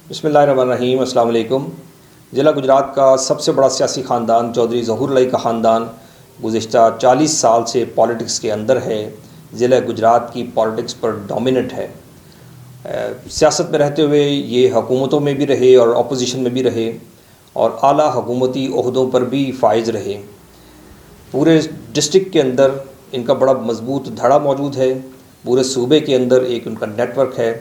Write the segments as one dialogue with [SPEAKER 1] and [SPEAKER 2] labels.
[SPEAKER 1] بسم اللہ الرحمن الرحیم۔ السلام علیکم۔ ضلع گجرات کا سب سے بڑا سیاسی خاندان چودھری ظہور علیہ کا خاندان گزشتہ 40 سال سے پالیٹکس کے اندر ہے، ضلع گجرات کی پالیٹکس پر ڈومیننٹ ہے۔ سیاست میں رہتے ہوئے یہ حکومتوں میں بھی رہے اور اپوزیشن میں بھی رہے اور اعلیٰ حکومتی عہدوں پر بھی فائز رہے۔ پورے ڈسٹرکٹ کے اندر ان کا بڑا مضبوط دھڑا موجود ہے، پورے صوبے کے اندر ایک ان کا نیٹ ورک ہے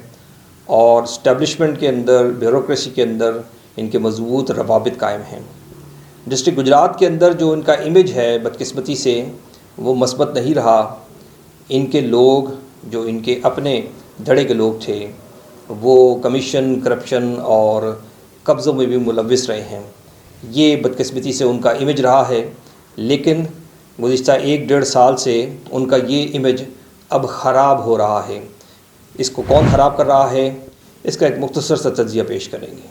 [SPEAKER 1] اور اسٹیبلشمنٹ کے اندر، بیوروکریسی کے اندر ان کے مضبوط روابط قائم ہیں۔ ڈسٹرکٹ گجرات کے اندر جو ان کا امیج ہے بدقسمتی سے وہ مثبت نہیں رہا۔ ان کے لوگ جو ان کے اپنے دھڑے کے لوگ تھے وہ کمیشن، کرپشن اور قبضوں میں بھی ملوث رہے ہیں۔ یہ بدقسمتی سے ان کا امیج رہا ہے، لیکن گزشتہ 1-1.5 سال سے ان کا یہ امیج اب خراب ہو رہا ہے۔ اس کو کون خراب کر رہا ہے، اس کا ایک مختصر سا تجزیہ پیش کریں گے۔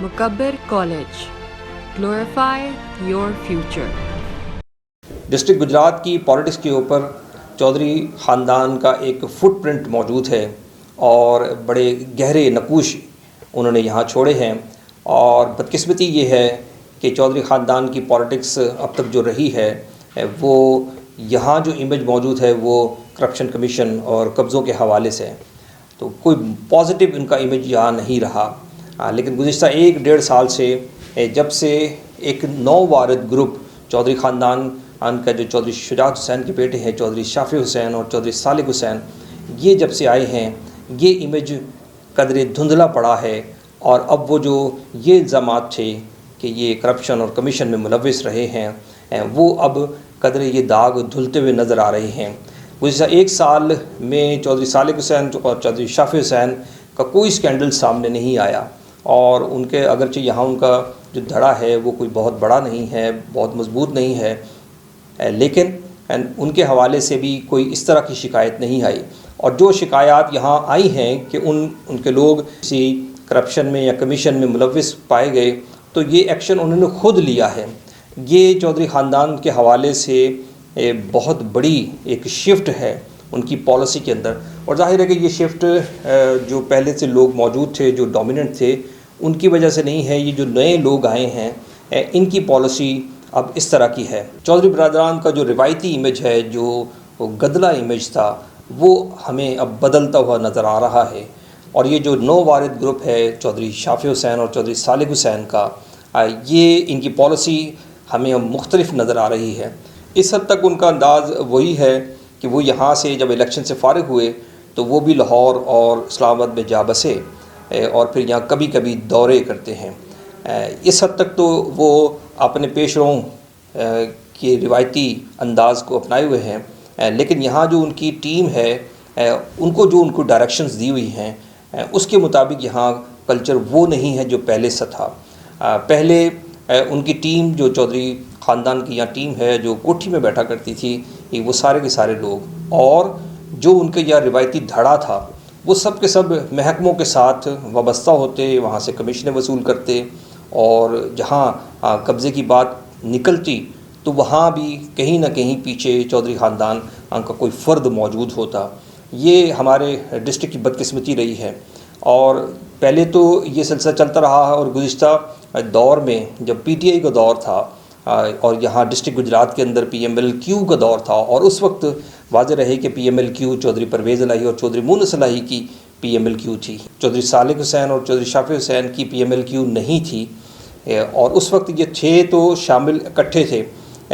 [SPEAKER 2] مکبر college, glorify your future.
[SPEAKER 1] District Gujrat کی پالیٹکس کے اوپر چودھری خاندان کا ایک فٹ پرنٹ موجود ہے اور بڑے گہرے نقوش انہوں نے یہاں چھوڑے ہیں، اور بدقسمتی یہ ہے کہ چودھری خاندان کی پالیٹکس اب تک جو رہی ہے وہ یہاں جو امیج موجود ہے وہ کرپشن کمیشن اور قبضوں کے حوالے سے، تو کوئی پازیٹیو ان کا امیج یہاں نہیں رہا۔ لیکن گزشتہ 1-1.5 سال سے جب سے ایک نووارد گروپ چودھری خاندان ان کا جو چودھری شجاعت حسین کے بیٹے ہیں چودھری شافی حسین اور چودھری صالح حسین، یہ جب سے آئے ہیں یہ امیج قدرے دھندلا پڑا ہے، اور اب وہ جو یہ الزامات تھے کہ یہ کرپشن اور کمیشن میں ملوث رہے ہیں وہ اب قدرے یہ داغ دھلتے ہوئے نظر آ رہے ہیں۔ گزشتہ 1 سال میں چودھری صالح حسین اور چودھری شافی حسین کا کوئی سکینڈل سامنے نہیں آیا، اور ان کے اگرچہ یہاں ان کا جو دھڑا ہے وہ کوئی بہت بڑا نہیں ہے، بہت مضبوط نہیں ہے، لیکن ان کے حوالے سے بھی کوئی اس طرح کی شکایت نہیں آئی، اور جو شکایات یہاں آئی ہیں کہ ان کے لوگ کسی کرپشن میں یا کمیشن میں ملوث پائے گئے تو یہ ایکشن انہوں نے خود لیا ہے۔ یہ چودھری خاندان کے حوالے سے بہت بڑی ایک شفٹ ہے ان کی پالیسی کے اندر، اور ظاہر ہے کہ یہ شفٹ جو پہلے سے لوگ موجود تھے جو ڈومیننٹ تھے ان کی وجہ سے نہیں ہے، یہ جو نئے لوگ آئے ہیں ان کی پالیسی اب اس طرح کی ہے۔ چودھری برادران کا جو روایتی امیج ہے، جو گدلا امیج تھا، وہ ہمیں اب بدلتا ہوا نظر آ رہا ہے، اور یہ جو نووارد گروپ ہے چودھری شافی حسین اور چودھری صالح حسین کا، یہ ان کی پالیسی ہمیں اب مختلف نظر آ رہی ہے۔ اس حد تک ان کا انداز وہی ہے کہ وہ یہاں سے جب الیکشن سے فارغ ہوئے تو وہ بھی لاہور اور اسلام آباد میں جا بسے اور پھر یہاں کبھی کبھی دورے کرتے ہیں۔ اس حد تک تو وہ اپنے پیش رو کے روایتی انداز کو اپنائے ہوئے ہیں، لیکن یہاں جو ان کی ٹیم ہے ان کو ڈائریکشنز دی ہوئی ہیں اس کے مطابق یہاں کلچر وہ نہیں ہے جو پہلے سے تھا۔ پہلے ان کی ٹیم جو چودھری خاندان کی یہاں ٹیم ہے جو کوٹھی میں بیٹھا کرتی تھی، وہ سارے کے سارے لوگ اور جو ان کے یہاں روایتی دھڑا تھا وہ سب کے سب محکموں کے ساتھ وابستہ ہوتے، وہاں سے کمیشنیں وصول کرتے، اور جہاں قبضے کی بات نکلتی تو وہاں بھی کہیں نہ کہیں پیچھے چودھری خاندان کا کوئی فرد موجود ہوتا۔ یہ ہمارے ڈسٹرکٹ کی بدقسمتی رہی ہے، اور پہلے تو یہ سلسلہ چلتا رہا ہے، اور گزشتہ دور میں جب پی ٹی آئی کا دور تھا اور یہاں ڈسٹرکٹ گجرات کے اندر پی ایم ایل کیو کا دور تھا، اور اس وقت واضح رہے کہ P M L Q Chaudhry Pervaiz Elahi اور چودھری مونس الہی کی پی ایم ایل کیو تھی، چودھری صالح حسین اور چودھری شافی حسین کی پی ایم ایل کیو نہیں تھی، اور اس وقت یہ تھے تو شامل اکٹھے تھے،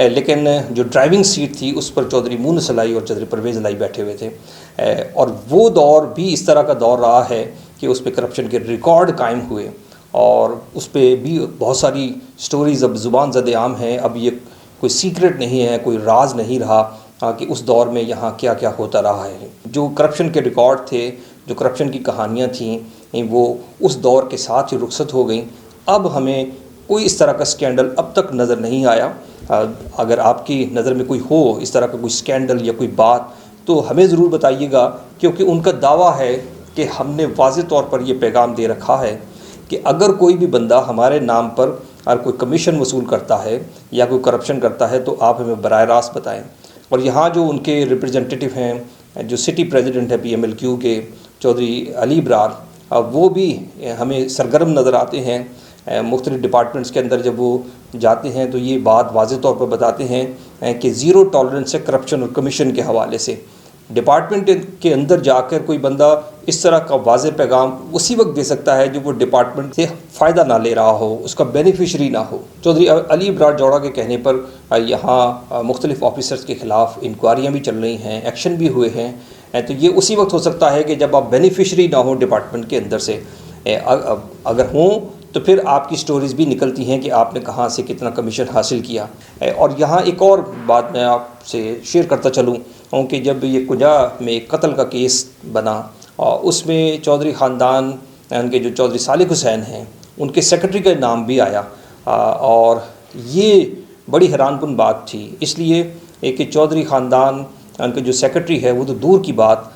[SPEAKER 1] لیکن جو ڈرائیونگ سیٹ تھی اس پر چودھری مونس الہی اور چودھری پرویز الہی بیٹھے ہوئے تھے، اور وہ دور بھی اس طرح کا دور رہا ہے کہ اس پہ کرپشن کے ریکارڈ قائم ہوئے، اور اس پہ بھی بہت ساری سٹوریز اب زبان زد عام ہیں۔ اب یہ کوئی سیکرٹ نہیں ہے، کوئی راز نہیں رہا کہ اس دور میں یہاں کیا کیا ہوتا رہا ہے۔ جو کرپشن کے ریکارڈ تھے، جو کرپشن کی کہانیاں تھیں، وہ اس دور کے ساتھ ہی رخصت ہو گئیں۔ اب ہمیں کوئی اس طرح کا سکینڈل اب تک نظر نہیں آیا۔ اگر آپ کی نظر میں کوئی ہو اس طرح کا کوئی سکینڈل یا کوئی بات تو ہمیں ضرور بتائیے گا، کیونکہ ان کا دعویٰ ہے کہ ہم نے واضح طور پر یہ پیغام دے رکھا ہے کہ اگر کوئی بھی بندہ ہمارے نام پر اور کوئی کمیشن وصول کرتا ہے یا کوئی کرپشن کرتا ہے تو آپ ہمیں براہ راست بتائیں۔ اور یہاں جو ان کے ریپریزنٹیٹیو ہیں، جو سٹی پریزیڈنٹ ہے PMLQ کے چودھری علی ابرار، وہ بھی ہمیں سرگرم نظر آتے ہیں۔ مختلف ڈپارٹمنٹس کے اندر جب وہ جاتے ہیں تو یہ بات واضح طور پر بتاتے ہیں کہ زیرو ٹالرنس ہے کرپشن اور کمیشن کے حوالے سے۔ ڈپارٹمنٹ کے اندر جا کر کوئی بندہ اس طرح کا واضح پیغام اسی وقت دے سکتا ہے جب وہ ڈپارٹمنٹ سے فائدہ نہ لے رہا ہو، اس کا بینیفیشری نہ ہو۔ چودھری علی ابرار جوڑا کے کہنے پر یہاں مختلف آفیسرز کے خلاف انکوائریاں بھی چل رہی ہیں، ایکشن بھی ہوئے ہیں۔ تو یہ اسی وقت ہو سکتا ہے کہ جب آپ بینیفیشری نہ ہو ڈپارٹمنٹ کے اندر سے، اگر ہوں تو پھر آپ کی سٹوریز بھی نکلتی ہیں کہ آپ نے کہاں سے کتنا کمیشن حاصل کیا۔ اور یہاں ایک اور بات میں آپ سے شیئر کرتا چلوں کہ جب یہ کنجا میں قتل کا کیس بنا، اس میں چودھری خاندان ان کے جو چودھری صالح حسین ہیں ان کے سیکرٹری کا نام بھی آیا، اور یہ بڑی حیران کن بات تھی، اس لیے کہ چودھری خاندان ان کے جو سیکرٹری ہے وہ تو دور کی بات،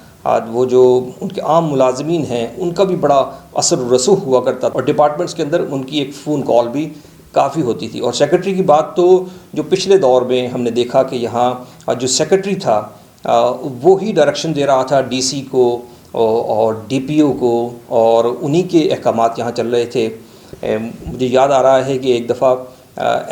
[SPEAKER 1] وہ جو ان کے عام ملازمین ہیں ان کا بھی بڑا اثر و رسوخ ہوا کرتا تھا، اور ڈپارٹمنٹس کے اندر ان کی ایک فون کال بھی کافی ہوتی تھی۔ اور سیکرٹری کی بات تو جو پچھلے دور میں ہم نے دیکھا کہ یہاں جو سیکرٹری تھا وہی ڈائریکشن دے رہا تھا DC کو اور DPO کو، اور انہی کے احکامات یہاں چل رہے تھے۔ مجھے یاد آ رہا ہے کہ ایک دفعہ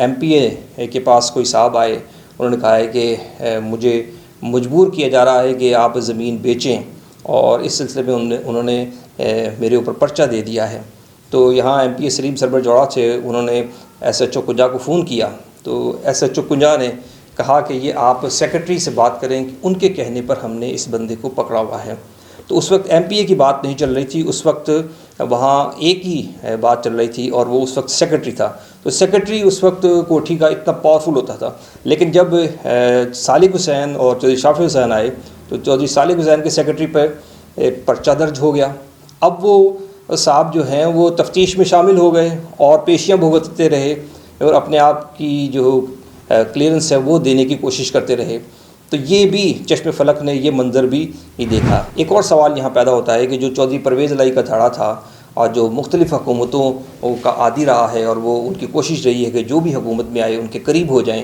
[SPEAKER 1] MPA کے پاس کوئی صاحب آئے، انہوں نے کہا ہے کہ مجھے مجبور کیا جا رہا ہے کہ آپ زمین بیچیں، اور اس سلسلے میں انہوں نے میرے اوپر پرچہ دے دیا ہے۔ تو یہاں MPA سلیم سرور جوڑا سے انہوں نے SHO کنجا کو فون کیا، تو SHO کنجا نے کہا کہ یہ آپ سیکرٹری سے بات کریں کہ ان کے کہنے پر ہم نے اس بندے کو پکڑا ہوا ہے۔ تو اس وقت MPA کی بات نہیں چل رہی تھی، اس وقت وہاں ایک ہی بات چل رہی تھی، اور وہ اس وقت سیکرٹری تھا۔ تو سیکرٹری اس وقت کوٹھی کا اتنا پاورفل ہوتا تھا، لیکن جب صالح حسین اور چودھری شافی حسین آئے تو چودھری صالح حسین کے سیکرٹری پر پرچہ درج ہو گیا۔ اب وہ صاحب جو ہیں وہ تفتیش میں شامل ہو گئے اور پیشیاں بھگتتے رہے، اور اپنے آپ کی جو کلیئرنس ہے وہ دینے کی کوشش کرتے رہے۔ تو یہ بھی چشم فلک نے یہ منظر بھی دیکھا۔ ایک اور سوال یہاں پیدا ہوتا ہے کہ جو چودھری پرویز الہی کا دھڑا تھا، اور جو مختلف حکومتوں کا عادی رہا ہے، اور وہ ان کی کوشش رہی ہے کہ جو بھی حکومت میں آئے ان کے قریب ہو جائیں،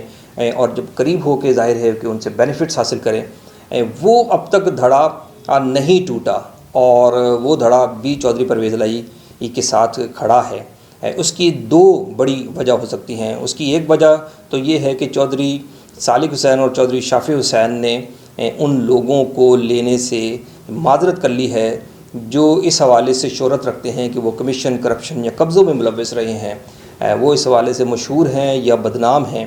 [SPEAKER 1] اور جب قریب ہو کے ظاہر ہے کہ ان سے بینیفٹس حاصل کریں، وہ اب تک دھڑا نہیں ٹوٹا، اور وہ دھڑا بھی چودھری پرویز الہی کے ساتھ کھڑا ہے۔ اس کی دو بڑی وجہ ہو سکتی ہیں۔ اس کی ایک وجہ تو یہ ہے کہ چودھری صالح حسین اور چودھری شافی حسین نے ان لوگوں کو لینے سے معذرت کر لی ہے جو اس حوالے سے شہرت رکھتے ہیں کہ وہ کمیشن، کرپشن یا قبضوں میں ملوث رہے ہیں، وہ اس حوالے سے مشہور ہیں یا بدنام ہیں۔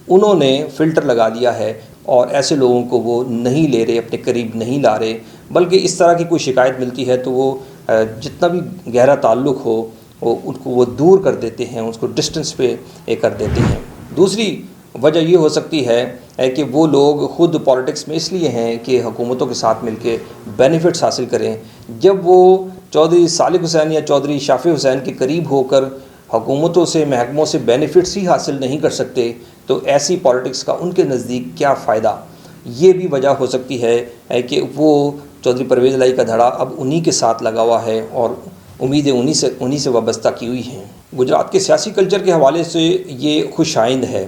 [SPEAKER 1] انہوں نے فلٹر لگا دیا ہے اور ایسے لوگوں کو وہ نہیں لے رہے، اپنے قریب نہیں لا رہے، بلکہ اس طرح کی کوئی شکایت ملتی ہے تو وہ جتنا بھی گہرا تعلق ہو ان کو وہ دور کر دیتے ہیں، اس کو ڈسٹنس پہ کر دیتے ہیں۔ دوسری وجہ یہ ہو سکتی ہے کہ وہ لوگ خود پالیٹکس میں اس لیے ہیں کہ حکومتوں کے ساتھ مل کے بینیفٹس حاصل کریں۔ جب وہ چودھری صالح حسین یا چودھری شافی حسین کے قریب ہو کر حکومتوں سے، محکموں سے بینیفٹس ہی حاصل نہیں کر سکتے تو ایسی پالیٹکس کا ان کے نزدیک کیا فائدہ؟ یہ بھی وجہ ہو سکتی ہے کہ وہ چودھری پرویز الہی کا دھڑا اب انہی کے ساتھ لگا ہوا ہے اور امیدیں انہی سے وابستہ کی ہوئی ہیں۔ گجرات کے سیاسی کلچر کے حوالے سے یہ خوش آئند ہے،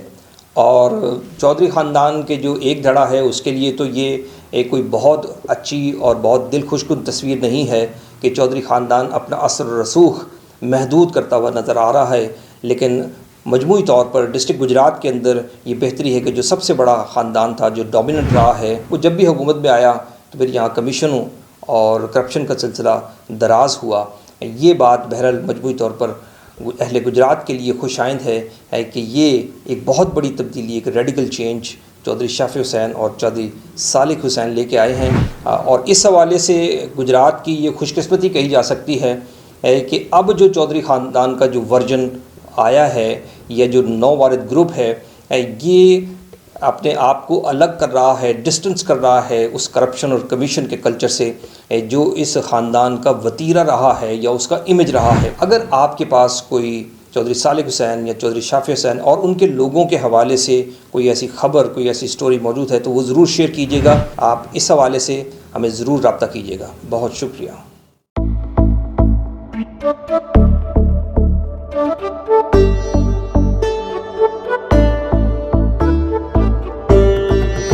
[SPEAKER 1] اور چودھری خاندان کے جو ایک دھڑا ہے اس کے لیے تو یہ کوئی بہت اچھی اور بہت دل خوش کن تصویر نہیں ہے کہ چودھری خاندان اپنا اثر و رسوخ محدود کرتا ہوا نظر آ رہا ہے، لیکن مجموعی طور پر ڈسٹرکٹ گجرات کے اندر یہ بہتری ہے کہ جو سب سے بڑا خاندان تھا، جو ڈومیننٹ رہا ہے، وہ جب بھی حکومت میں آیا تو پھر یہاں کمیشنوں اور کرپشن کا سلسلہ دراز ہوا۔ یہ بات بہرحال مجموعی طور پر اہل گجرات کے لیے خوش آئند ہے کہ یہ ایک بہت بڑی تبدیلی، ایک ریڈیکل چینج چودھری شافی حسین اور چودھری صالح حسین لے کے آئے ہیں، اور اس حوالے سے گجرات کی یہ خوش قسمتی کہی جا سکتی ہے کہ اب جو چودھری خاندان کا جو ورژن آیا ہے یا جو نو وارد گروپ ہے، یہ اپنے آپ کو الگ کر رہا ہے، ڈسٹنس کر رہا ہے اس کرپشن اور کمیشن کے کلچر سے جو اس خاندان کا وتیرہ رہا ہے یا اس کا امیج رہا ہے۔ اگر آپ کے پاس کوئی چودھری صالح حسین یا چودھری شافی حسین اور ان کے لوگوں کے حوالے سے کوئی ایسی خبر، کوئی ایسی سٹوری موجود ہے تو وہ ضرور شیئر کیجیے گا۔ آپ اس حوالے سے ہمیں ضرور رابطہ کیجیے گا۔ بہت شکریہ۔